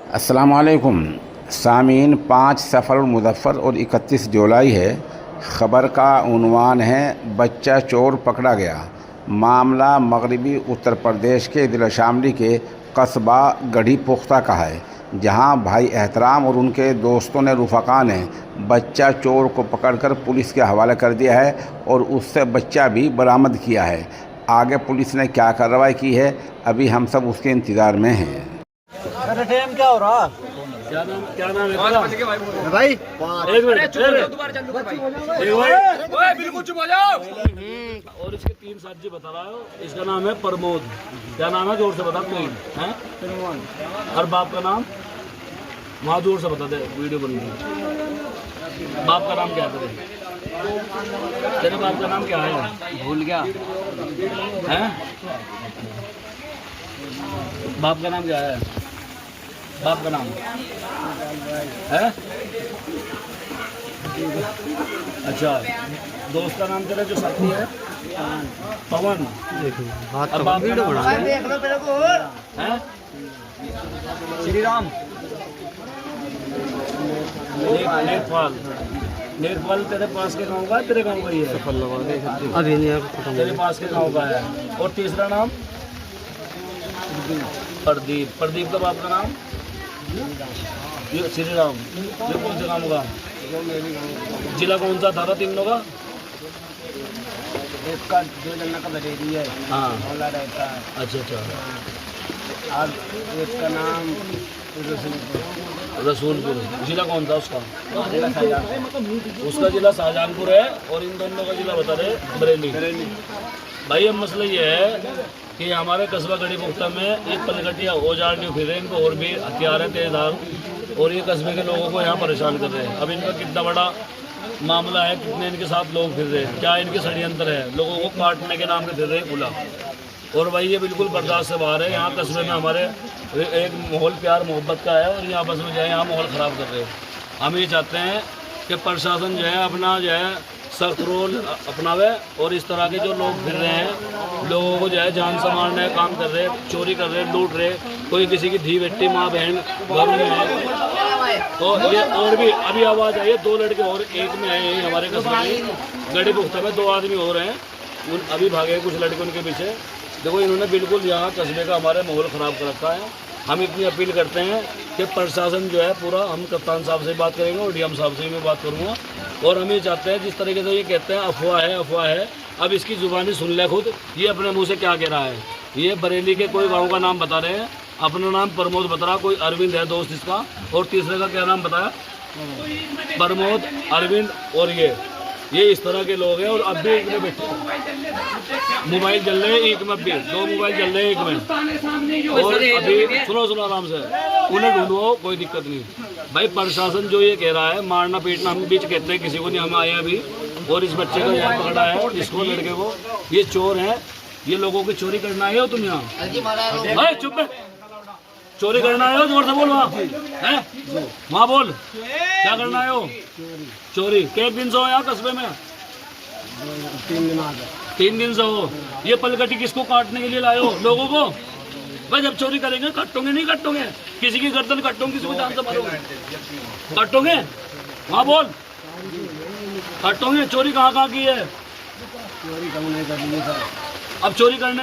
अस्सलामुअलैकुम सामीन। 5 सफ़र मुज़फ़्फ़र और 31 जुलाई है। ख़बर का उन्वान है बच्चा चोर पकड़ा गया। मामला मगरबी उत्तर प्रदेश के ज़िला शामली के कस्बा गढ़ी पुख्ता का है, जहां भाई एहतराम और उनके दोस्तों ने रुफ़क़ा ने बच्चा चोर को पकड़कर पुलिस के हवाले कर दिया है और उससे बच्चा भी बरामद किया है। आगे पुलिस ने क्या कार्रवाई की है, अभी हम सब उसके इंतज़ार में हैं। टाइम क्या हो रहा? क्या नाम है तेरा? भाई एक मिनट बिल्कुल चुप हो जाओ। और इसके 3 साथी बता रहा हो। इसका नाम है प्रमोद। क्या नाम है? जोर से बता। कोई है? और बाप का नाम? वहाँ जोर से बता दे, वीडियो बन रही। बाप का नाम क्या है तेरे बाप का नाम क्या है? भूल गया। हैं? बाप का नाम क्या है? बाप का नाम है? अच्छा, दोस्त का नाम तेरा जो साथी है? पवन। और बाप का नाम है? श्री राम। नेकपाल। नेकपाल तेरे पास के गांव का है? तेरे गांव का ही है? अभी नहीं तेरे पास के गांव का है। और तीसरा नाम? प्रदीप। प्रदीप का बाप का नाम? ये श्री राम। ये कौन से गाँव का? जिला कौन सा था तीनों का? इसका जो जनना का बरेली है। हाँ, मौला रहता है। अच्छा अच्छा। और इसका नाम रसूलपुर। जिला कौन था उसका? जिला शाहजहां। उसका जिला शाहजहानपुर है और इन दोनों का जिला बता रहे बरेली। भाई अब मसला ये है कि हमारे कस्बा गढ़ी पुख्ता में एक पलगटिया औजार नहीं फिर रहे। इनको और भी हथियार है तेजधार, और ये कस्बे के लोगों को यहाँ परेशान कर रहे हैं। अब इनका कितना बड़ा मामला है, कितने इनके साथ लोग फिर रहे हैं, क्या इनके षड्यंत्र है, लोगों को काटने के नाम पे फिर रहे हैं खुला। और भाई ये बिल्कुल बर्दाश्त से बाहर है। यहाँ कस्बे में हमारे एक माहौल प्यार मोहब्बत का है और यहाँ बस में जो है यहाँ माहौल ख़राब कर रहे हैं। हम ये चाहते हैं कि प्रशासन जो है अपना जो है सख्त रोल अपनावे और इस तरह के जो लोग फिर रहे हैं, लोगों को जो है जान संभालने का काम कर रहे हैं, चोरी कर रहे हैं, लूट रहे, कोई किसी की धी बेटी माँ बहन घर में है। तो ये और भी अभी आवाज़ आई है, 2 लड़के और एक में है हमारे कस्बे में गढ़ी पुख्ता में 2 आदमी हो रहे हैं। उन अभी भागे कुछ लड़के उनके पीछे। देखो इन्होंने बिल्कुल यहाँ कस्बे का हमारे माहौल ख़राब कर रखा है। हम इतनी अपील करते हैं कि प्रशासन जो है पूरा, हम कप्तान साहब से बात करेंगे और डीएम साहब से भी बात करूँगा। और हम ये चाहते हैं जिस तरीके से ये कहते हैं अफवाह है अफवाह है, अब इसकी ज़ुबानी सुन ले खुद, ये अपने मुंह से क्या कह रहा है। ये बरेली के कोई गाँव का नाम बता रहे हैं, अपना नाम प्रमोद बता रहा, कोई अरविंद है दोस्त इसका, और तीसरे का क्या नाम बताया? प्रमोद, अरविंद। और ये इस तरह के लोग हैं। और अब भी एक में बैठे मोबाइल चल रहे हैं, एक में भी 2 मोबाइल चल रहे हैं एक में। और अभी सुनो आराम से, उन्हें ढूंढो, कोई दिक्कत नहीं भाई। प्रशासन जो ये कह रहा है मारना पीटना, हम बीच कहते हैं किसी को नहीं, हम आए अभी और इस बच्चे को यहाँ पकड़ा है, इसको लड़के को। ये चोर है, ये लोगों की चोरी करना आए हो तुम यहाँ? चुप है, चोरी करना आए हो? जोर से बोल। वहाँ बोल, क्या करना आए हो? चोरी। कितने दिन से हो यहाँ कस्बे में? 3 दिन से हो। ये पलगटी किसको काटने के लिए लाए हो? लोगों को? भाई जब चोरी करेंगे काटोगे नहीं काटोगे? किसी की गर्दन काटोगे, किसी को जान से मारोगे? काटोगे? वहाँ बोल, काटोगे? चोरी कहाँ की है? अब चोरी करने